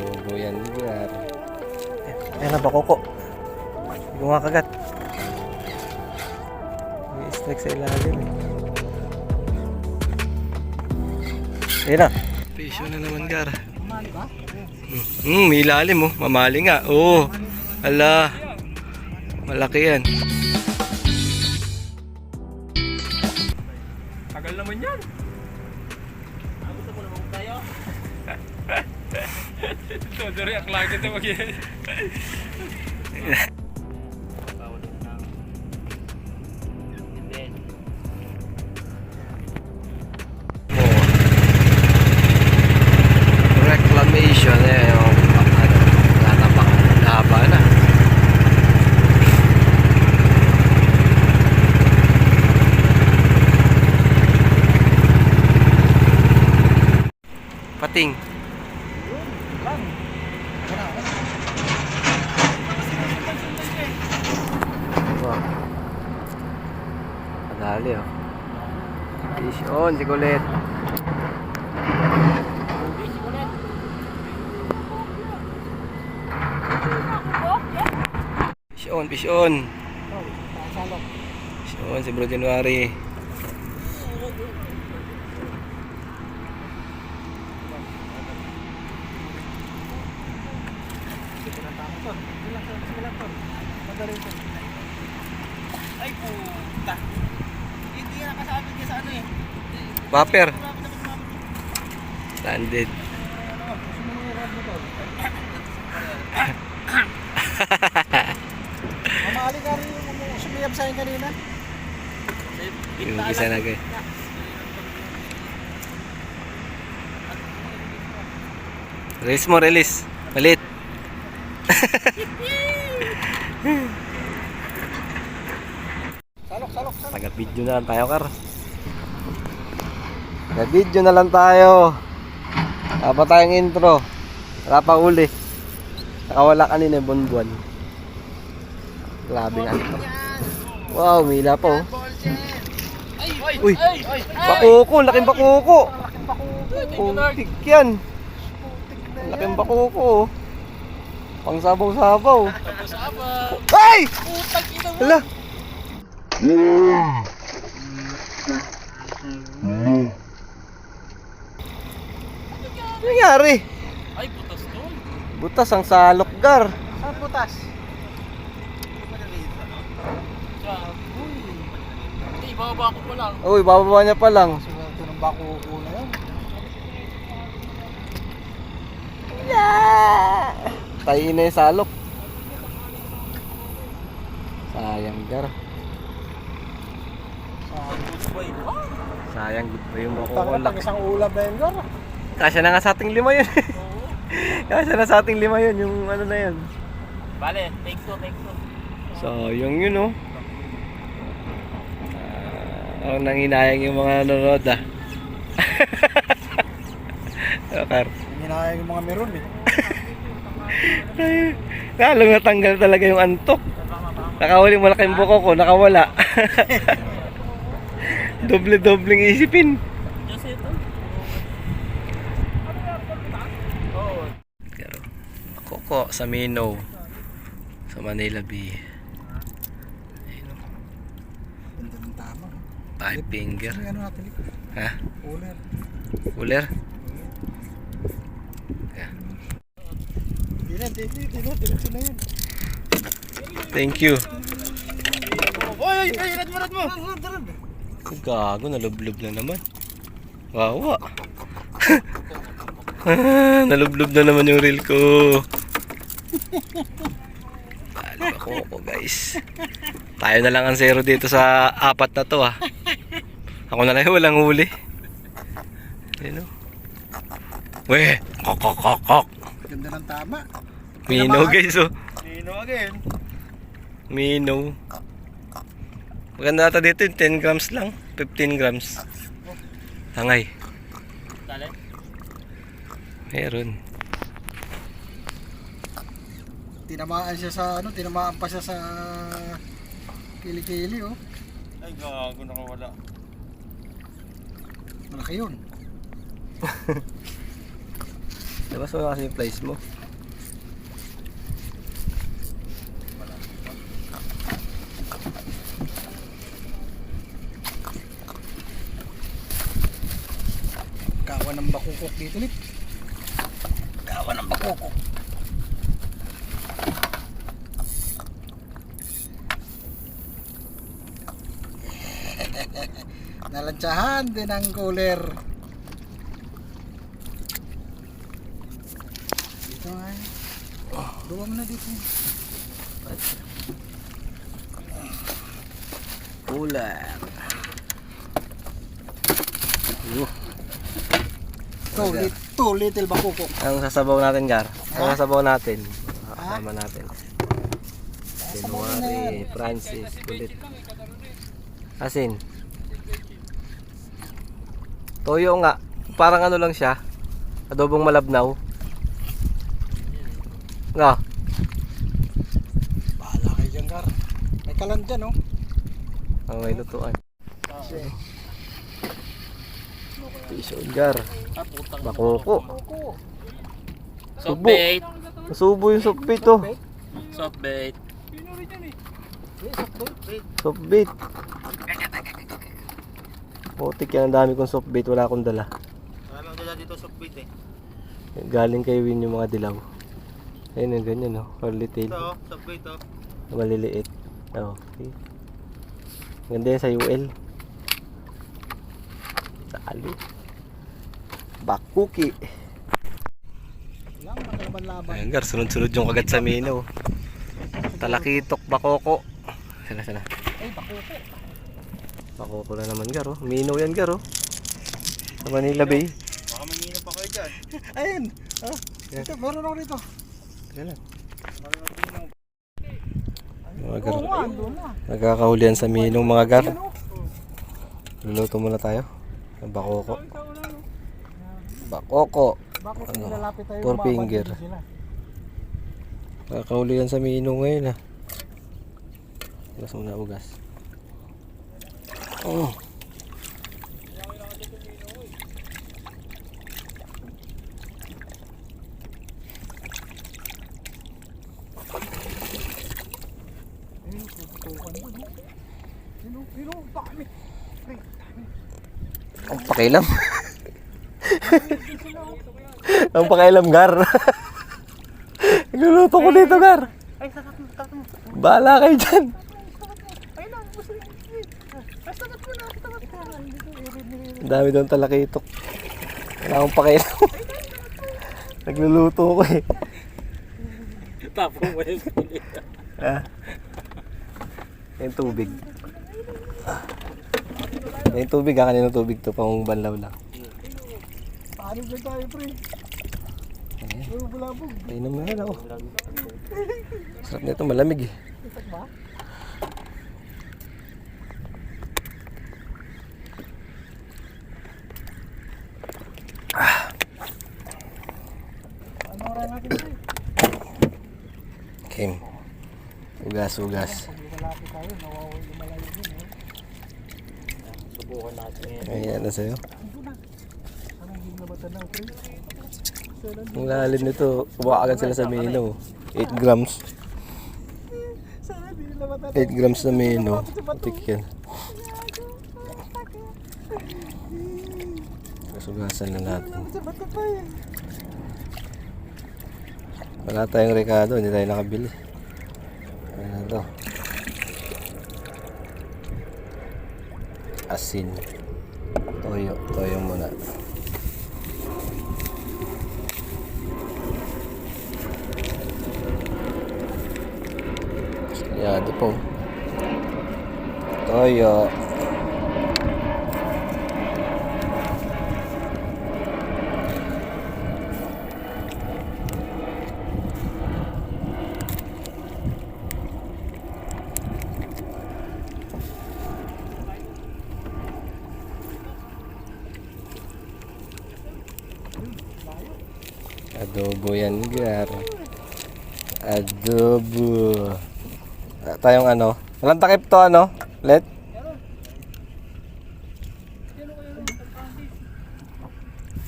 Bobo yan lugar. Ayan na bakoko. Hindi ko makagat. May strike sa ilalim eh. Ayan na. Pisyo na naman gar. May ilalim oh. Mamali nga. Oo. Ala. Malaki yan. Tagal naman yan. Gusto mo naman tayo? Ito, dari ang lagi ito mag-iyan. Reclamation eh. Natapak. Haba na. Pating. Wow. Madali oh. Fish on, si Colette. Fish on, fish on. Fish on, si Bro January. Ay puta. Hindi nga nakasabit niya sa ano eh. Bumper. Landed. Mamali ka rin yung sumiyap sa akin kanina. Yung isa na kayo. Release mo, release. Malit. Salok. Taga-video na lang tayo, Kar. Taga-video na lang tayo. Wala pa tayong intro. Wala pa uli. Nakawala kanina yung buwan-buwan. Grabe nga ito. Wow, mila pa oh. Uy, bakuko, laking bakuko. Putik yan. Laking bakuko oh. Pang sabaw-sabaw. Ay! Hala! Ano nangyari? Ay, butas to. Butas ang salok gar. Saan putas? Hindi, bababa ko pa lang. Uy, bababa niya pa lang. Ito ng bakuko na yan. Tayin na yung salok. Sayang gar. Sayang good boy yung makukulak. Isang ulam na yun, Gar. Kasya na nga sa ating 5 yun. Kasya na sa ating 5 yun, yung ano na yun. Bale, take two. Sayang yun oh. Ang nanginayang yung mga nanonood ah. Kar. Hinahayang yung mga meron eh. Lalo natanggal talaga yung antok. Nakahuli malaking buko ko, nakawala. Doble-dobleng isipin. Just ito. Koko sa Mino sa Manila Bay. Ganda ng tama. 5 finger. Ano natin? Ha? Uler. Cooler? Hindi na. Diretso na yan. Thank you. Oy, rad mo. Gago, nalublob na naman. Wawa. Nalublob na naman yung reel ko. Bali ako guys. Tayo na lang ang zero dito sa 4 na to ah. Ako na lang yung walang huli. Ayun o. Weh, kok. Ganda ng tama. Mino guys oh. Nino again. Mino. Maganda ata dito yung 10 grams lang. 15 grams. Tangay. Dali. Meron. Tinamaan siya sa ano, tinamaan pa siya sa kili-kili oh. Ay, gago, nakawala. Malaki yun. Labas mo na kasi yung place mo. Kawan ng bakukok dito ulit. Kawan ng bakukok. Nalantsahan din ang cooler. Dito nga. Duwa mo na dito. Cooler. Too little bakukok. Ang sasabaw natin, Gar. Ang sasabaw natin. Kasama natin. January, Francis, kulit. Asin. Toyo nga. Parang ano lang siya. Adobong malabnaw. Nga. Bahala kayo dyan, Gar. May kalan dyan, oh. Ang may lutuan. Piso, Gar. Bakoko. Soft bait. Nasubo yung softbait, oh. Soft bait. Softbait. Putik yan, ang dami kong softbait. Wala akong dala. Marami ang dala dito soft bait eh. Galing kay Win yung mga dilaw. Ayun yung ganyan, oh. Curly tail. Ito oh, soft bait oh. Maliliit. Okay. Ganda yan sa UL. Sali. Bakuki. Lang, makalaban-laban. Ayan, Gar. Sunod-sunod yung kagat sa minaw. Talakitok, bakoko. Sana. Ay, bakukok. Bakoko na naman, Gar, oh. Minaw yan, Gar, oh. Sa Manila Bay. Baka manginap pa kayo dyan. Ayun. Oh, ito, meron ako rito. Teka lang. Meron ako dito. Mga Gar. Oo nga, doon na. Nagkakahulihan sa minong, mga Gar. Luluto muna tayo. Ang bakoko. Bakoko. Bakit Ano? nilalapit tayo? Four finger. Sila. Nagkakahulihan sa minong ngayon, ha. Ugas muna, ugas. Oh. Ayun, puputukan doon. Ayun, dami. Pre, dami. Ang pakialam. Ang pakialam, Gar. Nagluluto ko dito, Gar. Ay, sakat mo. Bahala kayo dyan. Ay, lang. Ay, sakat mo na. Ang dami doon talakitok. Wala akong pakialam. Nagluluto ko eh. Tapong mo yung kulit. Ah. Yung tubig. Yung tubig, kaninong tubig to, pang banlaw lang. Paano ba tayo, pre? Puro bulabog. Painom na yan ako. Sarap nito, malamig eh. Isak ba? Ano oras natin, pre? Kim. Ugas. Pag lumalapit tayo, lumalayo yun, eh. Subukan natin ngayon. Ayan na sa'yo. Ito na. Ano hindi na matanaw, pre? Ang lalim nito, kuha agad sila sa mino. 8 grams. Sana hindi nila matanaw. 8 grams na mino. Putik yan. Kasugasan na natin. Sa bato pa eh. Wala tayong rekado, hindi tayo nakabili. Ano na to? Asin. Toyo muna. Yado po. Toyo. Adobo yan, Gar. Adobo. Tayong ano? Walang takip to, ano? Let?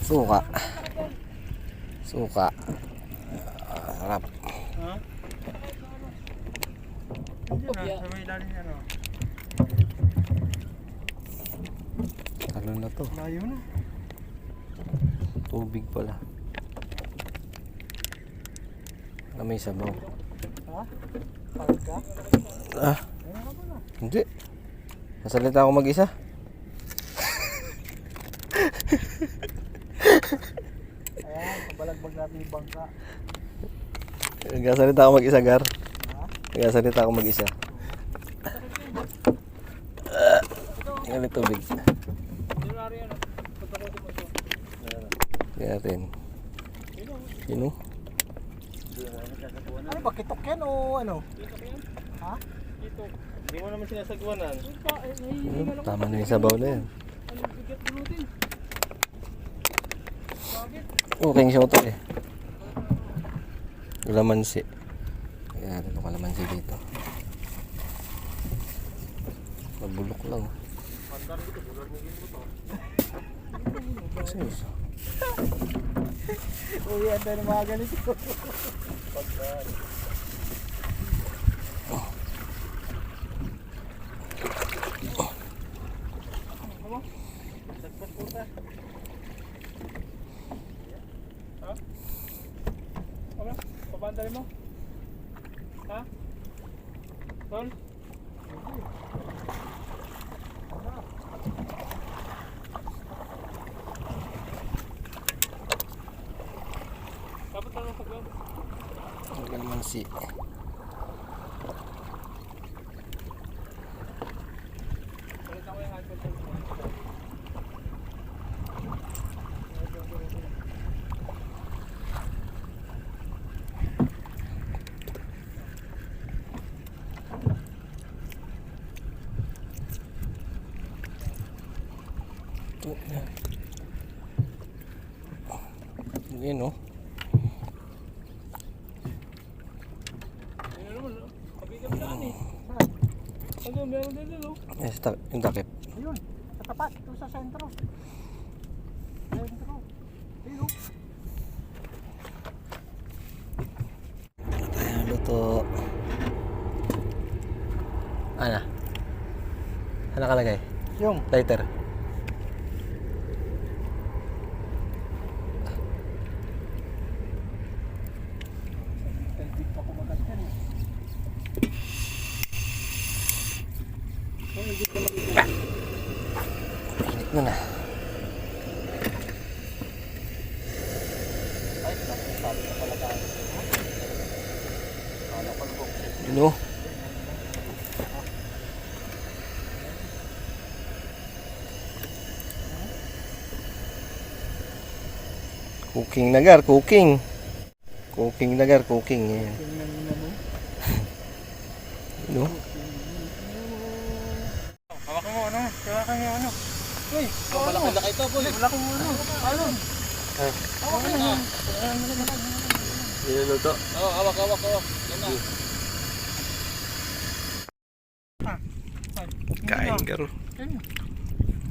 Suka. Suka. Harap. Ha? Kopya. Sa may ilalim yan o. Ano na to? Layo na. Tubig pala. Na may sabaw. Ha? Pagod ka? Ah, hindi. Nasalita ako mag-isa. Ayan, pabalagbag natin yung bangka. Nagsasalita ako mag-isa, Gar. Ha? Nagsasalita ako mag-isa. Tingnan yung tubig. Tingnan natin. Sino? Ano ba, kitok yan o ano? Ha? Hindi mo naman sinasagwanan. Ano? Tama na yung sabaw na yan. Okay siya ito eh. Kalamansi. Ayan, ano kalamansi dito. Mabulok lang. Sus. Uy, anda na mga ganito. Pabandali mo? Ha? Tol? Dapat na lang pagawin. Ang kalamansi. Balitan ko yung handle. Ito na. Ayan o. Ayun naman, no? Pagigam daan eh. Ayun, meron din din, no? Yes, yung takip. Ayun, katapat. Ito sa sentro. Sentro. Ayun. Tayo luto. Ano? Ano nakalagay? Yung. Lighter. Telpik pa kumagat yan eh. Init na na. Ay, sabi ka pala tayo. Kala ko nag-boxing. Yun o. Cooking na, Gar, cooking. Cooking na, Gar, cooking. Ayan. Tingnan mo mo. Yun o. Hawakan mo ano? Hawakan mo ano? Uy, Malaki-laki ito, boy. malaki mo ano? Ano? Hawakan mo. Niluluto. Oo, hawak. Yan na. Kain, Gar.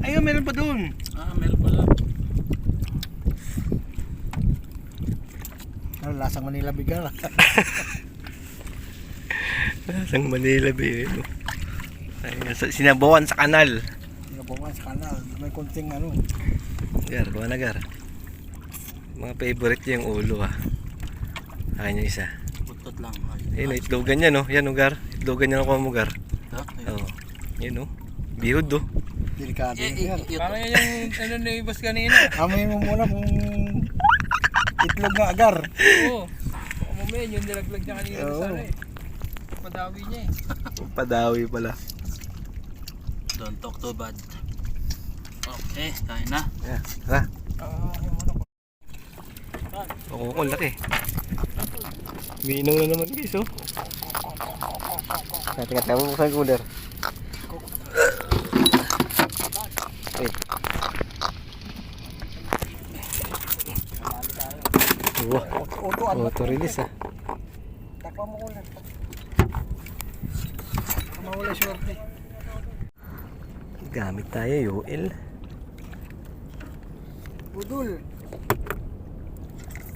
Ayun, meron pa doon. Ah, meron pala. Ano, lasang Manila bigar. Lasang Manila, baby. Sinabawan sa kanal. Sinabawan sa kanal. May konting ano. Gar, kuha na, Gar. Mga favorite niya yung ulo, ah. Kain niya isa. Putot lang. Ayun, itlogan niya, no? Yan, no, Gar. Itlogan niya nakuha mo, Gar. Ito? Oo. Yan, no? Bihod, no? Delikado yan. Parang yan yung ano na ibas kanina. Amoy mo muna kung itlog ng agar. Oo. Mamaya yung nilaglag niya kanina Oo. sana eh. Padawi niya eh. Padawi pala. Don't talk too bad. Okay, kain na. Yeah, ha? Oo, ang laki. Minong na naman, guys, oh. Tingnan tayo, buksan yung cooler. Wait. Auto release, ah. Takpa mo ulit. Mawala swerte. Gamit tayo, Yoel. Budul.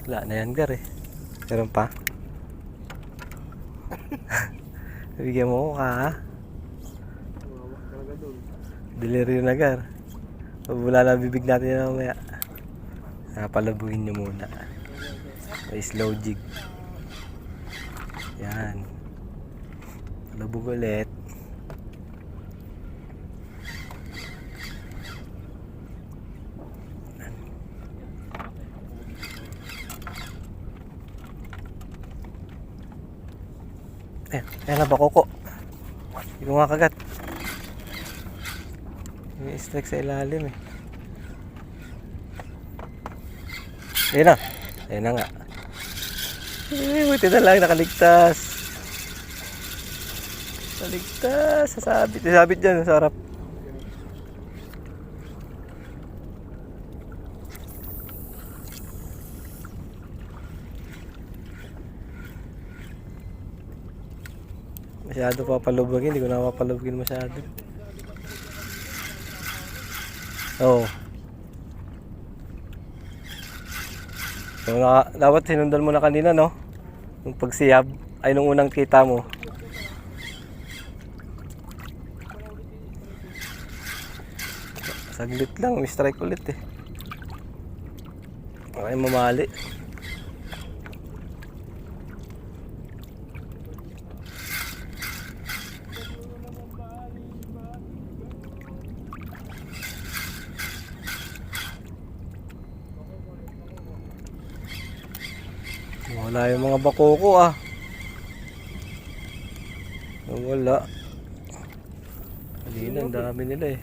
Wala na yan, Gar eh. Meron pa? Bigyan mo ko ka, ha? Wawa talaga doon. Delirio na, Gar. Wala na bibig natin na mamaya. Palabuhin nyo muna. May slow jig. Yan. Palabog ulit. Ayan na ba, Koko? Hindi ko nga kagat. May strike sa ilalim eh. Ayan na. Ayan na nga. Buti na lang, nakaligtas. Nakaligtas. Sasabit. Sasabit dyan, sa harap. Masyado papalubagin, hindi ko na papalubagin masyado. Oo. So, dapat sinundan mo na kanina, no? Yung pagsiyab, ay nung unang kita mo. Saglit lang, may strike ulit eh. Ay, mamali. Wala yung mga bakoko ah. Wala. Kanina, ang dami nila eh.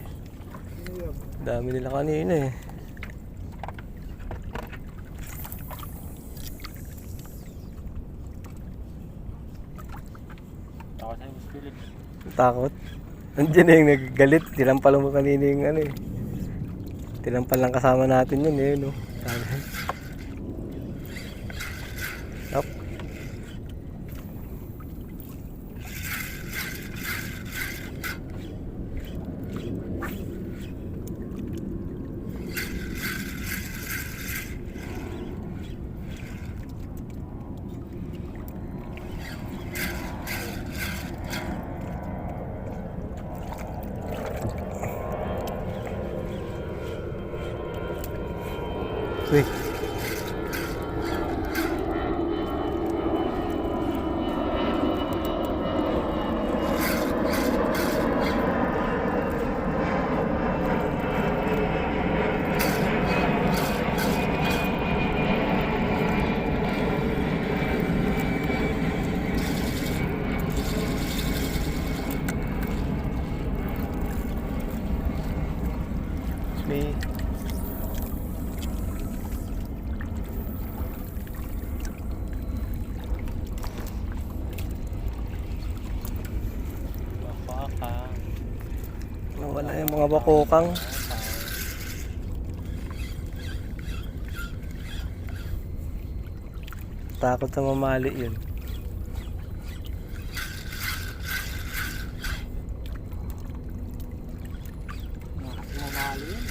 Dami nila kanina eh. Ako sa'yo, Mas Philip. Takot. Nandiyan na yung nagagalit. Tinampal mo kanina yung ano eh. Tinampal lang kasama natin yun eh. No? Sabi. Up. Uy. Me. Baka. Nawala yung mga bakokang. Takot sa mamali yun. Mamali yun.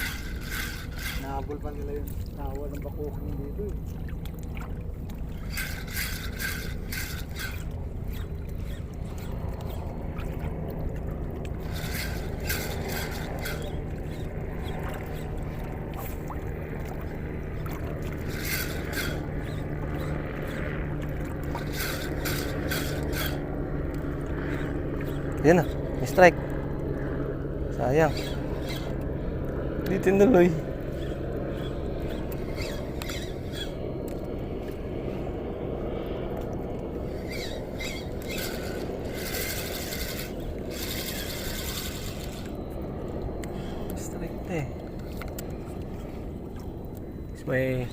Nahabol pa nila yun. Nahawa ng bakukang dito eh. Yan na, may strike. Sayang. Hindi tinuloy. Strike na eh. May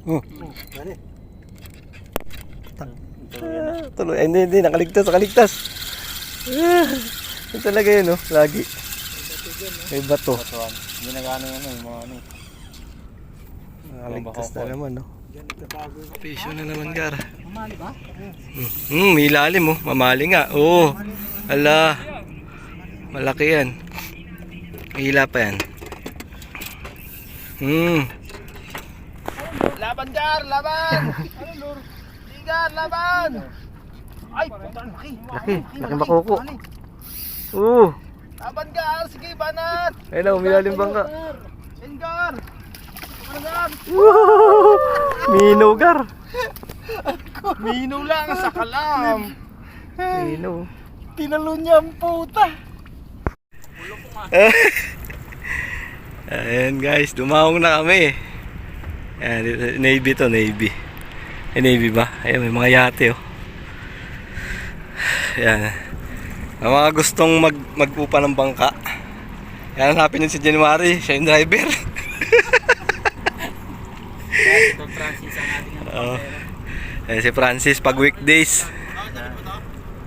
Oh. Dali. Tuloy. Ay, hindi. Nakaligtas. Yun talaga yun, oh. Lagi. May bato. Batuan. Hindi nag-ano yan yung mga ano. Nakaligtas na naman, no. Diyan nagtatago yung Pisyo na naman, Gar. mamali ba? May ilalim, oh. Mamali nga. Oo. Ala. Malaki yan. May hila pa yan. Laban, Gar! Laban! Ano, Lur? Gar, laban! Ay, putang laki. Laki makuko. Oo. Laban, Gar! Sige, banat! Ayun, umilalim bangka. Gar! Ano, Gar? Mino, Gar. Mino lang sa kalam. Mino. Tinalo niya ang puta. Ayan guys, dumawong na kami. Ayan, Navy to, Navy. Navy ba? Ayan, may mga yate oh. Ayan. Ang mga gustong mag-upa ng bangka. Ayan, hanapin yun si January. Siya yung driver. Ito, Francis ang ating Oh. Ayan, si Francis pag weekdays.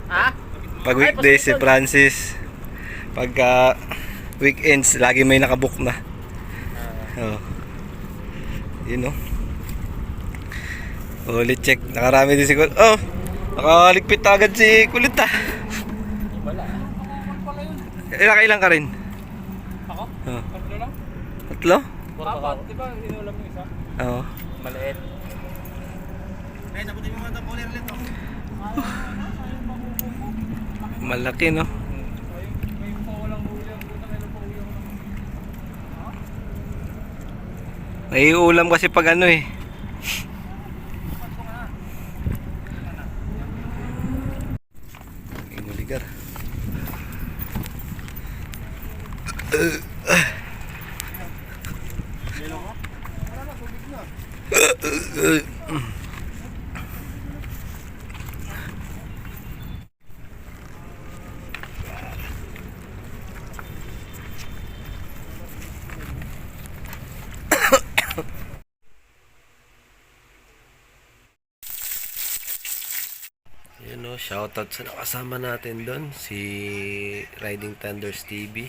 Ha? Pag weekdays si Francis. Pagka weekends, lagi may nakabook na. Oh. Yun oh. Ulit check. Nakarami din si Kulit. Oh! Nakaligpit agad si Kulit ah. Wala. Ilang ka rin? Ako? Oh. Tatlo lang? Tatlo? Apat, di ba? Inulam yung isa? Oo. Maliit. Eh, nabuti mo mga tapulir ulit oh. Malaki no? May pawalang huli ang puta. Kailan pa uwi ako naman? May ulam kasi pag ano eh. Inuligar. Yun o, shoutout sa nakasama natin doon, si Riding Thunders TV.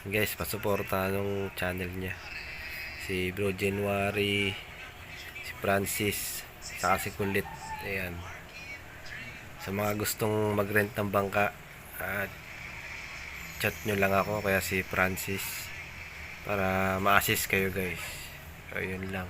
Guys, pasuporta ng channel niya. Si Bro January, si Francis, saka si Kulit. Ayan. Sa mga gustong mag-rent ng bangka, chat nyo lang ako, kaya si Francis, para ma-assist kayo guys. So, yun lang.